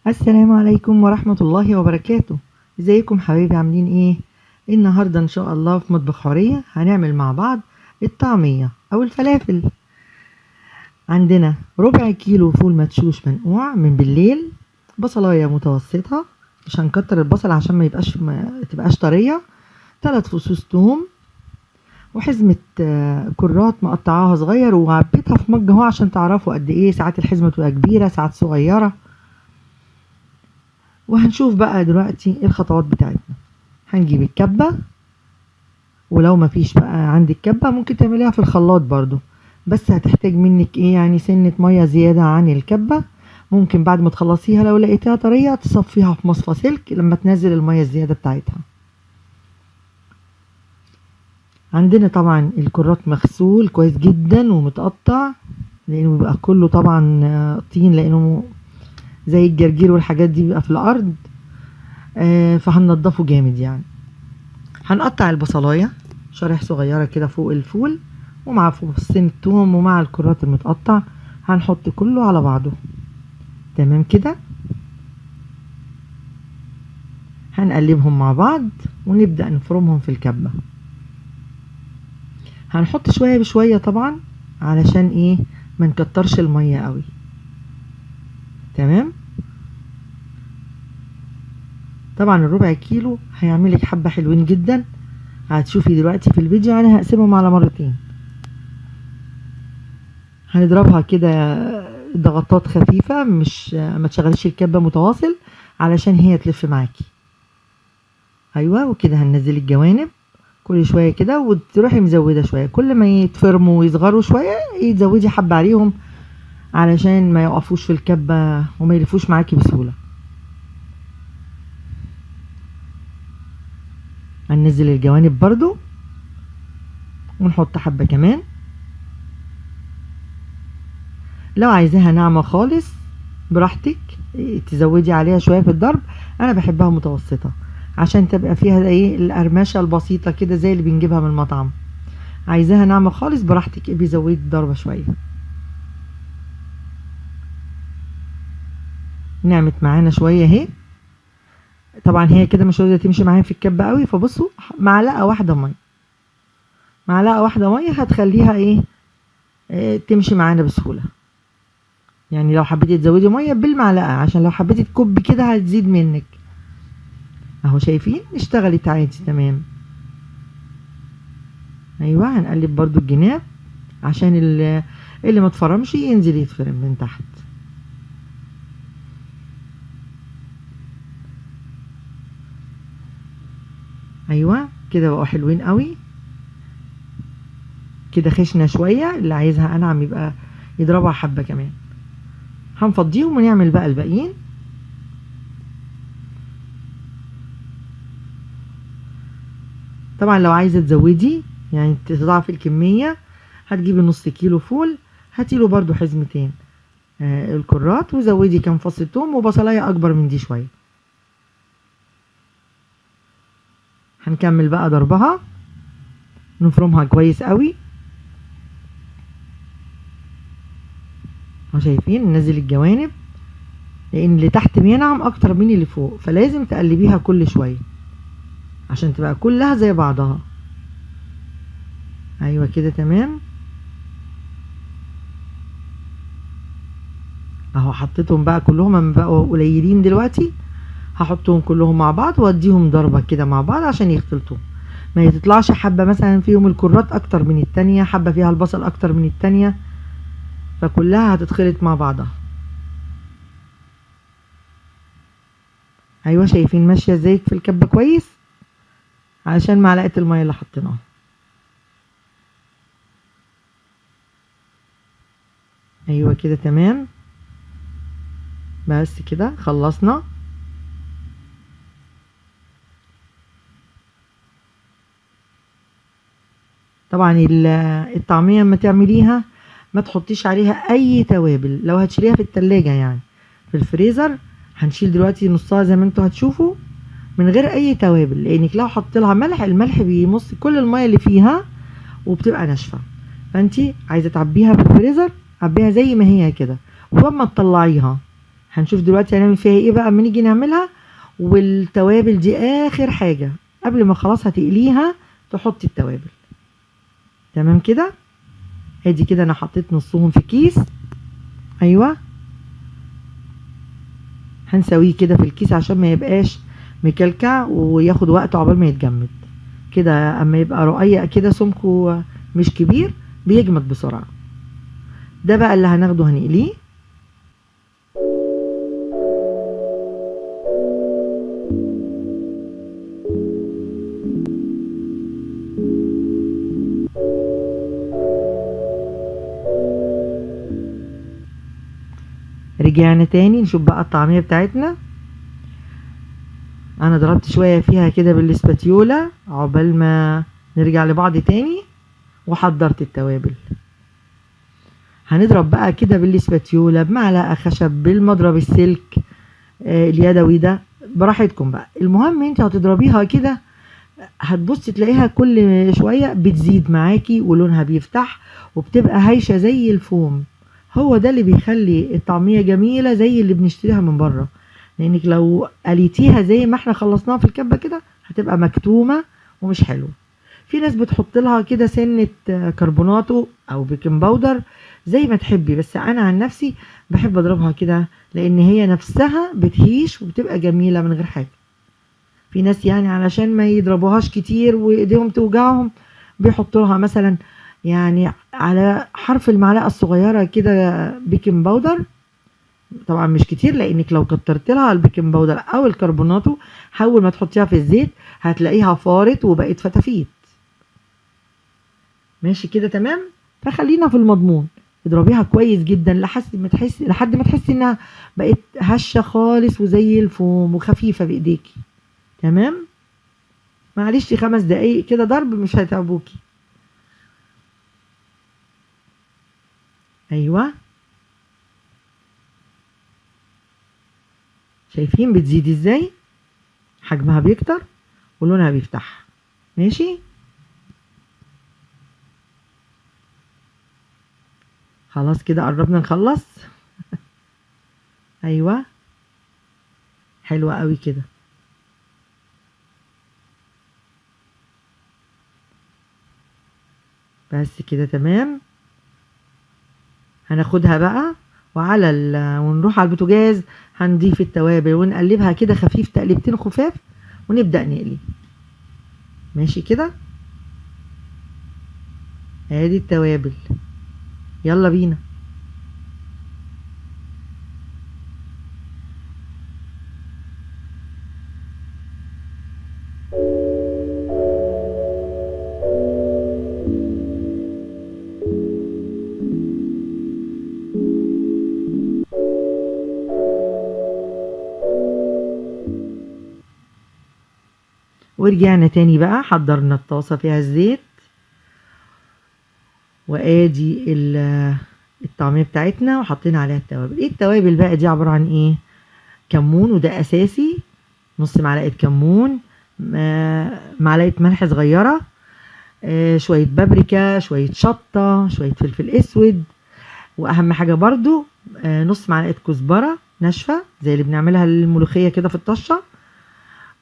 السلام عليكم ورحمة الله وبركاته. ازيكم حبايبي، عاملين ايه؟ النهاردة ان شاء الله في مطبخ حورية هنعمل مع بعض الطعمية او الفلافل. عندنا ربع كيلو فول مدشوش منقوع من بالليل، بصلاية متوسطة، مش هنكتر البصل عشان ما تبقاش طرية، 3 فصوص توم، وحزمة كرات مقطعاها صغير وعبيتها في مج اهو عشان تعرفوا قد ايه، ساعات الحزمة تبقى كبيرة ساعات صغيرة. وهنشوف بقى دلوقتي الخطوات بتاعتنا. هنجيب الكبة، ولو مفيش بقى عندك كبة ممكن تعمليها في الخلاط برضو، بس هتحتاج منك ايه يعني سنة مية زيادة عن الكبة. ممكن بعد ما تخلصيها لو لقيتها طرية تصفيها في مصفى سلك لما تنزل المية الزيادة بتاعتها. عندنا طبعا الكرات مغسول كويس جدا ومتقطع، لانه بيبقى كله طبعا طين، لانه زي الجرجير والحاجات دي بيبقى في الارض، فهننضفه جامد يعني. هنقطع البصلاية شرايح صغيرة كده فوق الفول، ومع فصين التوم ومع الكرات المتقطع هنحط كله على بعضه. تمام كده، هنقلبهم مع بعض ونبدأ نفرمهم في الكبة. هنحط شوية بشوية طبعا علشان ايه ما نكترش المية قوي. تمام، طبعا الربع كيلو هيعملك حبة حلوين جدا، هتشوفي دلوقتي في الفيديو. انا هقسمهم على مرتين، هنضربها كده ضغطات خفيفة، مش ما تشغليش الكبة متواصل علشان هي تلف معاكي. ايوه، وكده هننزل الجوانب كل شوية كده، وتروحي مزودة شوية، كل ما يتفرموا ويصغروا شوية تزودي حبة عليهم علشان ما يقفوش في الكبة وما يلفوش معاكي بسهولة. هننزل الجوانب برضو ونحط حبة كمان. لو عايزاها ناعمة خالص براحتك تزودي عليها شوية في الضرب، انا بحبها متوسطة عشان تبقى فيها ايه القرمشة البسيطة كده زي اللي بنجيبها من المطعم. عايزاها ناعمة خالص براحتك بيزودي الضربة شوية. نعمت معانا شوية اهي، طبعا هي كده مش راضية تمشي معايا في الكبة قوي، فبصوا معلقة واحدة مية، معلقة واحدة مية هتخليها ايه تمشي معانا بسهولة. يعني لو حبيتي تزودي مية بالمعلقة، عشان لو حبيتي تكبي كده هتزيد منك. اهو شايفين اشتغلت عادي تمام. ايوه، هنقلب برضو الجناب عشان اللي ما اتفرمش ينزل يتفرم من تحت. ايوه كده بقوا حلوين قوي، كده خشنة شوية، اللي عايزها انعم يبقى يضربها حبة كمان. هنفضيهم ونعمل بقى الباقيين. طبعا لو عايزة تزودي يعني تضاعفي الكمية، هتجيبي نص كيلو فول، هاتيله برضو حزمتين الكرات، وزودي كام فص توم وبصلاية اكبر من دي شوية. هنكمل بقى ضربها، نفرمها كويس قوي. اهو شايفين ننزل الجوانب، لان اللي تحت بينعم اكتر من اللي فوق، فلازم تقلبيها كل شوية عشان تبقى كلها زي بعضها. ايوه كده تمام. اهو حطيتهم بقى كلهم، اما بقوا قليلين دلوقتي هحطهم كلهم مع بعض واديهم ضربة كده مع بعض عشان يختلطوا، ما يتطلعش حبة مثلا فيهم الكرات اكتر من التانية، حبة فيها البصل اكتر من التانية، فكلها هتتخلط مع بعضها. ايوه شايفين ماشية ازاي في الكبة كويس علشان معلقة المية اللي حطيناها. ايوه كده تمام، بس كده خلصنا. طبعا الطعمية اما تعمليها ما تحطيش عليها اي توابل، لو هتشيليها في التلاجة يعني في الفريزر هنشيل دلوقتي نصها زي ما انتوا هتشوفوا من غير اي توابل، لانك لو حطيت لها ملح الملح بيمص كل المية اللي فيها وبتبقى ناشفة. فانتي عايزة تعبيها في الفريزر عبيها زي ما هي كده، ولما تطلعيها هنشوف دلوقتي هنعمل فيها ايه بقى اما نيجي نعملها. والتوابل دي اخر حاجة قبل ما خلاص هتقليها تحطي التوابل. تمام كده. ادي كده انا حطيت نصهم في كيس. ايوه، هنسويه كده في الكيس عشان ما يبقاش مكلكع وياخد وقت عقبال ما يتجمد. كده اما يبقى رقيق كده سمكه مش كبير بيجمد بسرعة. ده بقى اللي هناخده هنقليه. رجعنا تاني نشوف بقى الطعمية بتاعتنا. انا ضربت شوية فيها كده بالاسباتيولا عقبال ما نرجع لبعض تاني، وحضرت التوابل. هنضرب بقى كده بالاسباتيولا بمعلقة خشب بالمضرب السلك اليدوي ده براحتكم بقى. المهم انت هتضربيها كده هتبصي تلاقيها كل شوية بتزيد معاكي ولونها بيفتح وبتبقى هايشة زي الفوم. هو ده اللي بيخلي الطعمية جميلة زي اللي بنشتريها من بره، لانك لو قليتيها زي ما احنا خلصناها في الكبة كده هتبقى مكتومة ومش حلوة. في ناس بتحط لها كده سنة كربوناتو او بيكنج باودر زي ما تحبي، بس انا عن نفسي بحب اضربها كده لان هي نفسها بتهيش وبتبقى جميلة من غير حاجة. في ناس يعني علشان ما يضربوهاش كتير وايديهم توجعهم بيحطوا لها مثلا يعني على حرف المعلقة الصغيرة كده بيكنج باودر. طبعا مش كتير لانك لو كترت لها البيكنج باودر او الكربوناتو اول ما تحطيها في الزيت هتلاقيها فارت وبقت فتافيت. ماشي كده تمام. فخلينا في المضمون، اضربيها كويس جدا لحد ما تحسي انها بقت هشة خالص وزي الفوم وخفيفة بايديكي. تمام. معلش 5 دقايق كده ضرب مش هيتعبوكي. ايوه، شايفين بتزيد ازاي، حجمها بيكتر ولونها بيفتح. ماشي. خلاص كده قربنا نخلص. ايوه، حلوة قوي كده. بس كده تمام. هناخدها بقى ونروح على البوتاجاز هنضيف التوابل ونقلبها كده خفيف تقليبتين خفاف ونبدأ نقلي. ماشي كده. ادي التوابل، يلا بينا. ورجعنا تاني بقى حضرنا الطاسة فيها الزيت، وادي الطعمية بتاعتنا وحطينا عليها التوابل. ايه التوابل بقى دي؟ عبارة عن ايه؟ كمون وده اساسي، نص معلقة كمون، معلقة ملح صغيرة، شوية بابريكا، شوية شطة، شوية فلفل اسود، واهم حاجة برضو نص معلقة كزبرة ناشفة زي اللي بنعملها للملوخية كده في الطشة.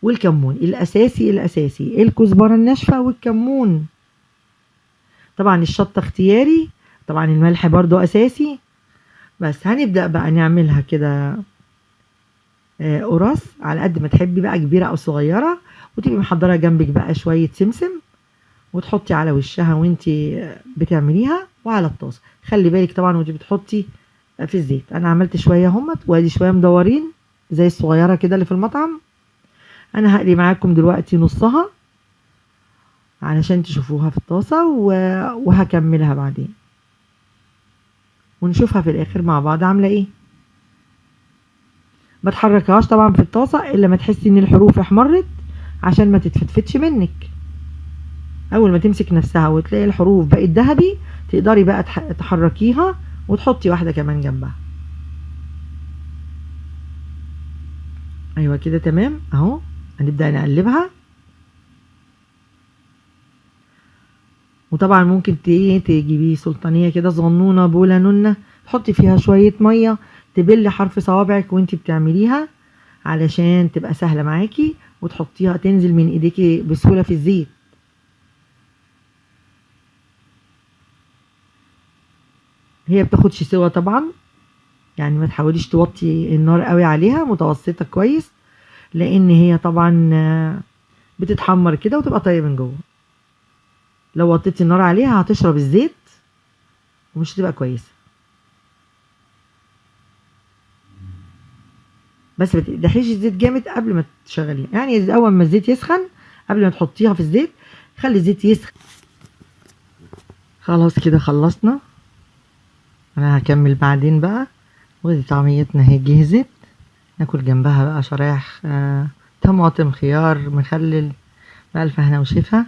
والكمون الاساسي الكزبرة الناشفة والكمون. طبعا الشطة اختياري، طبعا الملح برضو اساسي. بس هنبدأ بقى نعملها كده قراص على قد ما تحبي بقى، كبيرة او صغيرة، وتبقي محضرة جنبك بقى شوية سمسم وتحطي على وشها وانتي بتعمليها وعلى الطاسة. خلي بالك طبعا وانتي بتحطي في الزيت. انا عملت شوية همت وادي شوية مدورين زي الصغيرة كده اللي في المطعم. انا هقلي معاكم دلوقتي نصها علشان تشوفوها في الطاسة وهكملها بعدين ونشوفها في الاخر مع بعض عاملة ايه. ما تحركهاش طبعا في الطاسة الا ما تحسي ان الحروف احمرت عشان ما تتفتفتش منك. اول ما تمسك نفسها وتلاقي الحروف بقت ذهبي تقدري بقى تحركيها وتحطي واحدة كمان جنبها. ايوه كده تمام اهو. هنبدأ نقلبها، وطبعا ممكن تجيبي سلطانية كده صغنونة بوله نونة تحطي فيها شوية مية تبلي حرف صوابعك وانت بتعمليها علشان تبقى سهلة معاكي، وتحطيها تنزل من ايديكي بسهولة في الزيت. هي بتاخدش سوا طبعا، يعني ما تحاوليش توطي النار قوي عليها، متوسطة كويس، لان هي طبعا بتتحمر كده وتبقى طرية من جوه. لو وطيتي النار عليها هتشرب الزيت ومش هتبقى كويسة. بس ما تقدحيش الزيت جامد قبل ما تشغليها، يعني اول ما الزيت يسخن قبل ما تحطيها في الزيت خلي الزيت يسخن. خلاص كده خلصنا، انا هكمل بعدين بقى. ودي طعميتنا اهي جهزت، ناكل جنبها بقى شرايح طماطم، خيار، مخلل، بألف هنا وشفا.